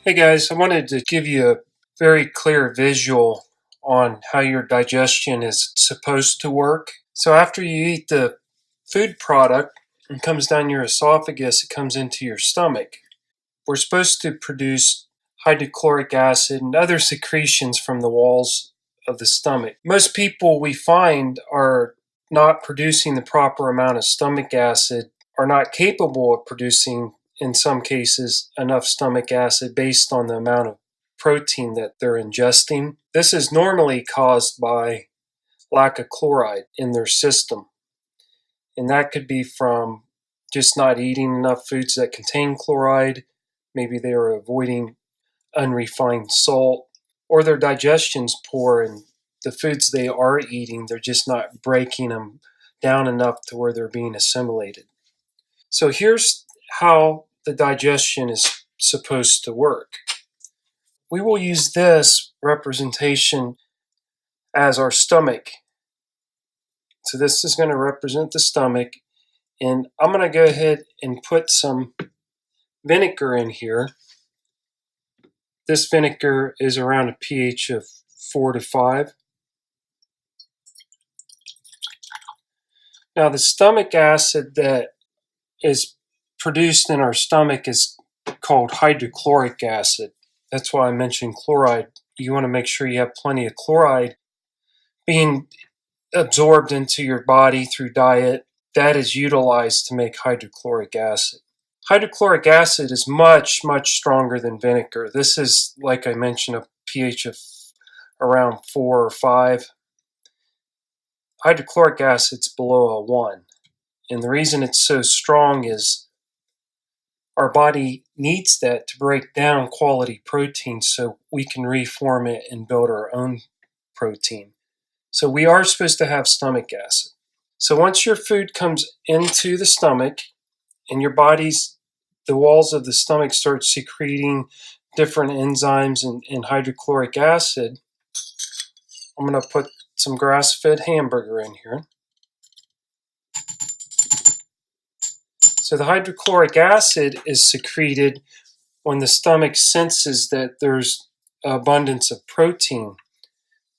Hey guys, I wanted to give you a very clear visual on how your digestion is supposed to work. So after you eat the food product, it comes down your esophagus, it comes into your stomach. We're supposed to produce hydrochloric acid and other secretions from the walls of the stomach. Most people we find are not producing the proper amount of stomach acid, are not capable of producing, in some cases, enough stomach acid based on the amount of protein that they're ingesting. This is normally caused by lack of chloride in their system. And that could be from just not eating enough foods that contain chloride. Maybe they are avoiding unrefined salt, or their digestion's poor and the foods they are eating, they're just not breaking them down enough to where they're being assimilated. So here's how the digestion is supposed to work. We will use this representation as our stomach. So this is going to represent the stomach, and I'm going to go ahead and put some vinegar in here. This vinegar is around a pH of 4 to 5. Now the stomach acid that is produced in our stomach is called hydrochloric acid. That's why I mentioned chloride. You want to make sure you have plenty of chloride being absorbed into your body through diet. That is utilized to make hydrochloric acid. Hydrochloric acid is much, much stronger than vinegar. This is, like I mentioned, a pH of around 4 or 5. Hydrochloric acid's below a 1. And the reason it's so strong is our body needs that to break down quality protein so we can reform it and build our own protein. So we are supposed to have stomach acid. So once your food comes into the stomach and the walls of the stomach start secreting different enzymes and hydrochloric acid, I'm going to put some grass-fed hamburger in here. So the hydrochloric acid is secreted when the stomach senses that there's abundance of protein.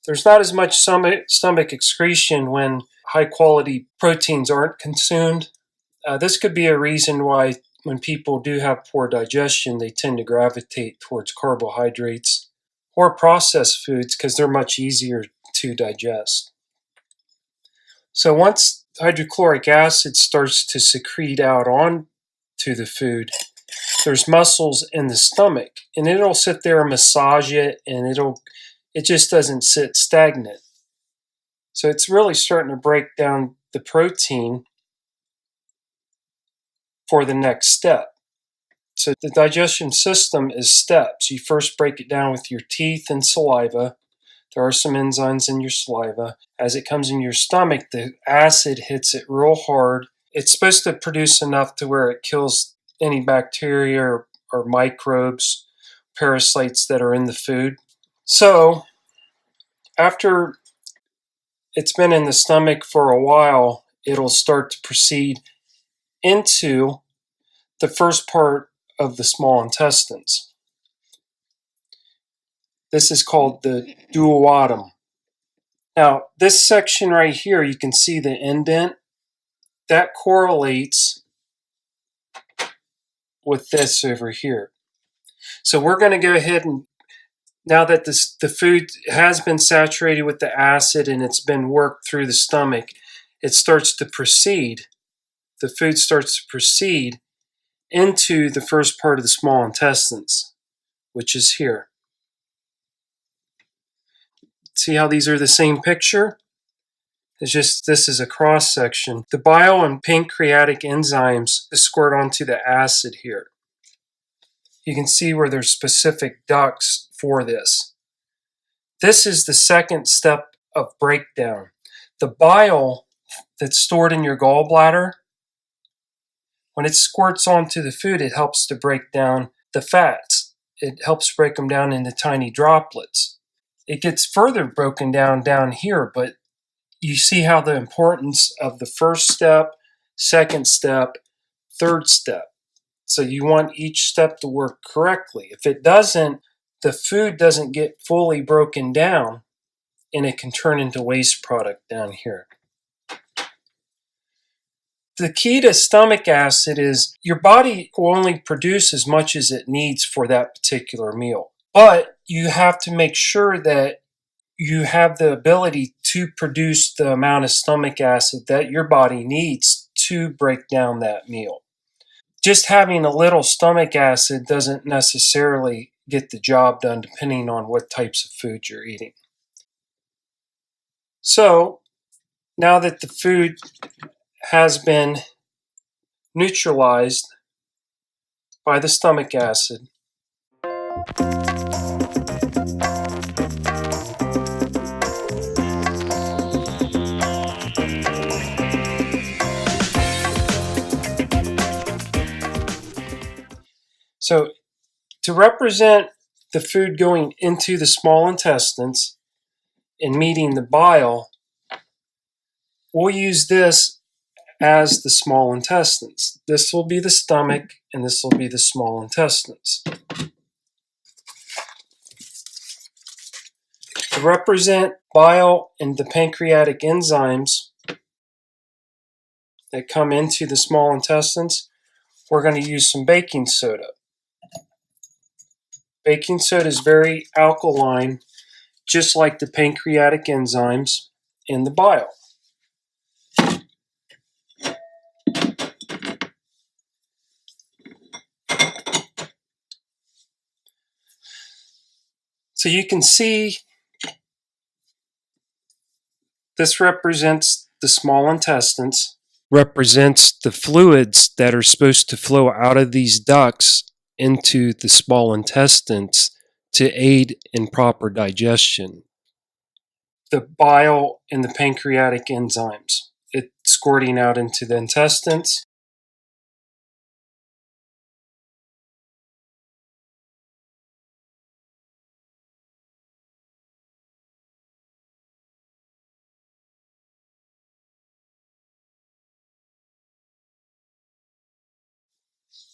There's not as much stomach excretion when high-quality proteins aren't consumed. This could be a reason why when people do have poor digestion, they tend to gravitate towards carbohydrates or processed foods because they're much easier to digest. So once hydrochloric acid starts to secrete out onto the food, there's muscles in the stomach, and it'll sit there and massage it, and it just doesn't sit stagnant. So it's really starting to break down the protein for the next step. So the digestion system is steps. You first break it down with your teeth and saliva. There are some enzymes in your saliva. As it comes in your stomach, the acid hits it real hard. It's supposed to produce enough to where it kills any bacteria or microbes, parasites that are in the food. So after it's been in the stomach for a while, it'll start to proceed into the first part of the small intestines. This is called the duodenum. Now, this section right here, you can see the indent. That correlates with this over here. So we're going to go ahead and, now that the food has been saturated with the acid and it's been worked through the stomach, it starts to proceed. The food starts to proceed into the first part of the small intestines, which is here. See how these are the same picture? It's just this is a cross section. The bile and pancreatic enzymes squirt onto the acid here. You can see where there's specific ducts before this. This is the second step of breakdown. The bile that's stored in your gallbladder, when it squirts onto the food, it helps to break down the fats. It helps break them down into tiny droplets. It gets further broken down here, but you see how the importance of the first step, second step, third step. So you want each step to work correctly. If it doesn't, the food doesn't get fully broken down, and it can turn into waste product down here. The key to stomach acid is your body will only produce as much as it needs for that particular meal. But you have to make sure that you have the ability to produce the amount of stomach acid that your body needs to break down that meal. Just having a little stomach acid doesn't necessarily get the job done depending on what types of food you're eating. So now that the food has been neutralized by the stomach acid, so to represent the food going into the small intestines and meeting the bile, we'll use this as the small intestines. This will be the stomach, and this will be the small intestines. To represent bile and the pancreatic enzymes that come into the small intestines, we're going to use some baking soda. Baking soda is very alkaline, just like the pancreatic enzymes in the bile. So you can see this represents the small intestines, represents the fluids that are supposed to flow out of these ducts into the small intestines to aid in proper digestion. The bile and the pancreatic enzymes, it's squirting out into the intestines.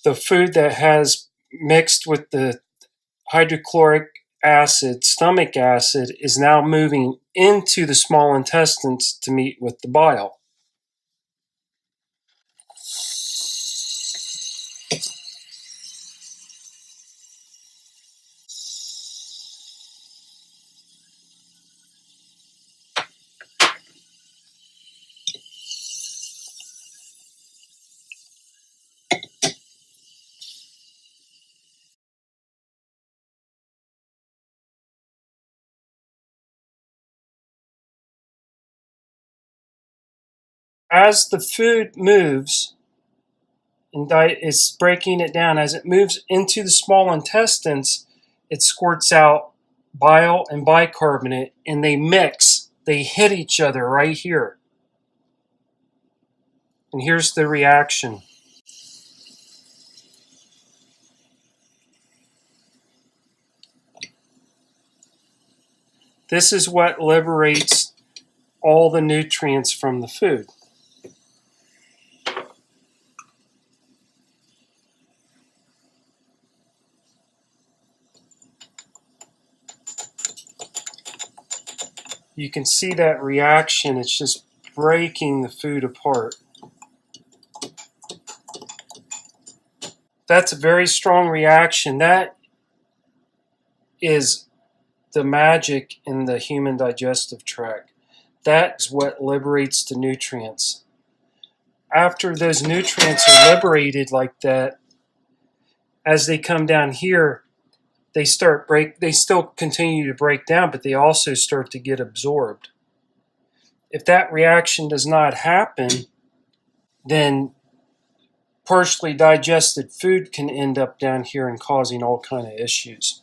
The food that has mixed with the hydrochloric acid, stomach acid, is now moving into the small intestines to meet with the bile. As the food moves and is breaking it down, as it moves into the small intestines, it squirts out bile and bicarbonate, and they mix. They hit each other right here. And here's the reaction. This is what liberates all the nutrients from the food. You can see that reaction. It's just breaking the food apart. That's a very strong reaction. That is the magic in the human digestive tract. That is what liberates the nutrients. After those nutrients are liberated like that, as they come down here, they still continue to break down, but they also start to get absorbed. If that reaction does not happen, then partially digested food can end up down here and causing all kind of issues.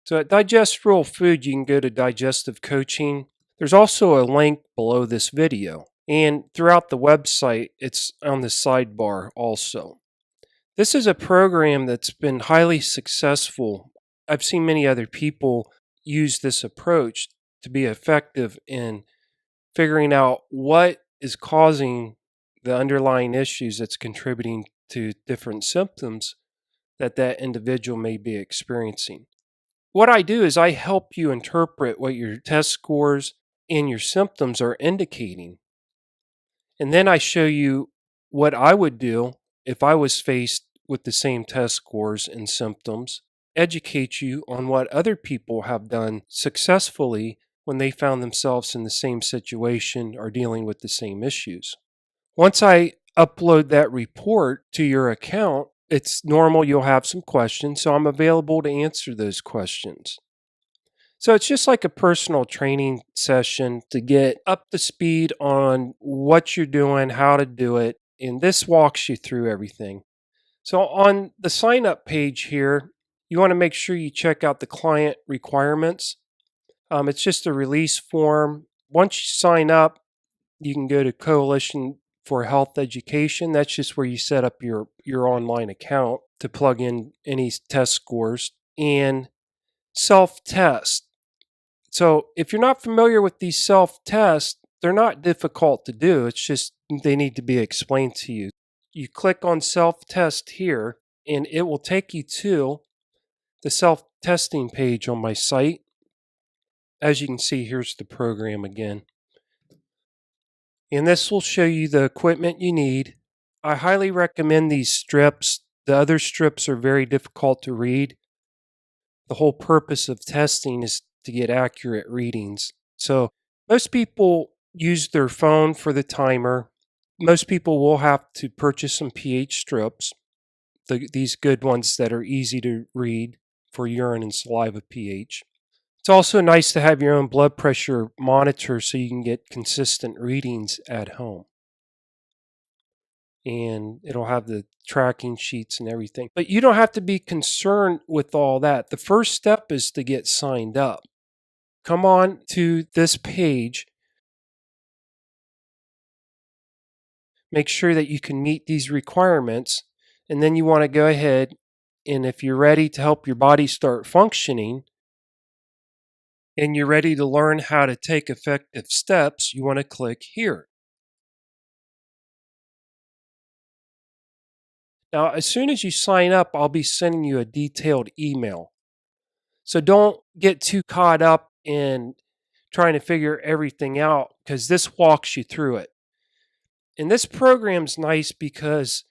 So at Digest Real Food, you can go to Digestive Coaching. There's also a link below this video. And throughout the website, it's on the sidebar also. This is a program that's been highly successful. I've seen many other people use this approach to be effective in figuring out what is causing the underlying issues that's contributing to different symptoms that individual may be experiencing. What I do is I help you interpret what your test scores and your symptoms are indicating. And then I show you what I would do if I was faced with the same test scores and symptoms, educate you on what other people have done successfully when they found themselves in the same situation or dealing with the same issues. Once I upload that report to your account, it's normal you'll have some questions, so I'm available to answer those questions. So it's just like a personal training session to get up to speed on what you're doing, how to do it, and this walks you through everything. So on the sign up page here, you want to make sure you check out the client requirements. It's just a release form. Once you sign up, you can go to Coalition for Health Education. That's just where you set up your online account to plug in any test scores and self-test. So if you're not familiar with these self-tests, they're not difficult to do. It's just they need to be explained to you. You click on self-test here, and it will take you to the self-testing page on my site. As you can see, here's the program again. And this will show you the equipment you need. I highly recommend these strips. The other strips are very difficult to read. The whole purpose of testing is to get accurate readings. So most people use their phone for the timer. Most people will have to purchase some pH strips, these good ones that are easy to read. for urine and saliva pH. It's also nice to have your own blood pressure monitor so you can get consistent readings at home. And it'll have the tracking sheets and everything. But you don't have to be concerned with all that. The first step is to get signed up. Come on to this page. Make sure that you can meet these requirements. And then you want to go ahead, and if you're ready to help your body start functioning, and you're ready to learn how to take effective steps, you want to click here. Now, as soon as you sign up, I'll be sending you a detailed email. So don't get too caught up in trying to figure everything out, because this walks you through it. And this program's nice because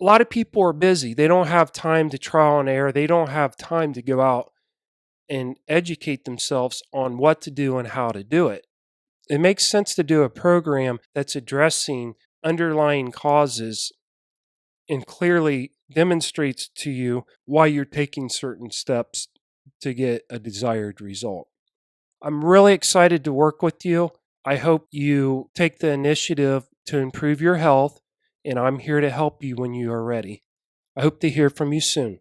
a lot of people are busy. They don't have time to trial and error. They don't have time to go out and educate themselves on what to do and how to do it. It makes sense to do a program that's addressing underlying causes and clearly demonstrates to you why you're taking certain steps to get a desired result. I'm really excited to work with you. I hope you take the initiative to improve your health, and I'm here to help you when you are ready. I hope to hear from you soon.